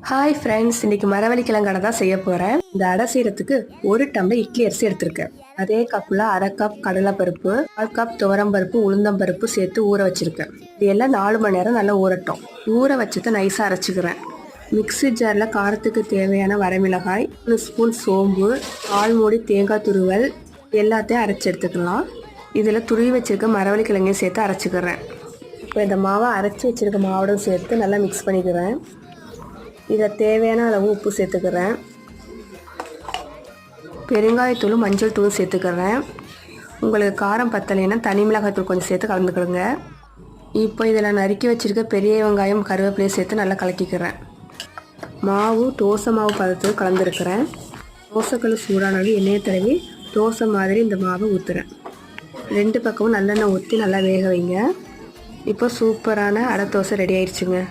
Hi friends, இன்னைக்கு மரவள்ளி கிழங்கு தான் செய்ய போகிறேன். இந்த அடை செய்கிறதுக்கு 1 டம்ளர் இட்லி அரிசி எடுத்திருக்கேன். அதே கப்பில் 1/2 கப் கடலைப்பருப்பு, 1/4 கப் துவரம்பருப்பு, உளுந்தம்பருப்பு சேர்த்து ஊற வச்சுருக்கேன். இது எல்லாம் 4 மணி நேரம் நல்லா ஊறட்டும். ஊற வச்சதை நைஸாக அரைச்சிக்கிறேன். மிக்ஸி ஜாரில் காரத்துக்கு தேவையான வரமிளகாய், 1 ஸ்பூன் சோம்பு, 1/4 மூடி தேங்காய் துருவல் எல்லாத்தையும் அரைச்சி எடுத்துக்கலாம். இதில் துருவி வச்சுருக்க மரவள்ளி கிழங்கையும் சேர்த்து அரைச்சிக்கிறேன். இப்போ இந்த மாவை அரைச்சி வச்சுருக்க மாவோட சேர்த்து நல்லா மிக்ஸ் பண்ணிக்கிறேன். இதில் தேவையான அளவு உப்பு சேர்த்துக்கிறேன். பெருங்காயத்தூள், மஞ்சள் தூள் சேர்த்துக்கிறேன். உங்களுக்கு காரம் பத்தலைன்னா தனி மிளகாய்த்தூள் கொஞ்சம் சேர்த்து கலந்துக்கிடுங்க. இப்போ இதில் நறுக்கி வச்சுருக்க பெரிய வெங்காயம், கருவேப்பிலையும் சேர்த்து நல்லா கலக்கிக்கிறேன். மாவு தோசை மாவு பதத்துக்கு கலந்துருக்கிறேன். தோசைக்கல் சூடானது எண்ணெயை தடவி தோசை மாதிரி இந்த மாவை ஊற்றுறேன். 2 பக்கமும் நல்லெண்ணெய் ஊற்றி நல்லா வேக வைங்க. இப்போ சூப்பரான அடை தோசை ரெடி ஆயிடுச்சுங்க.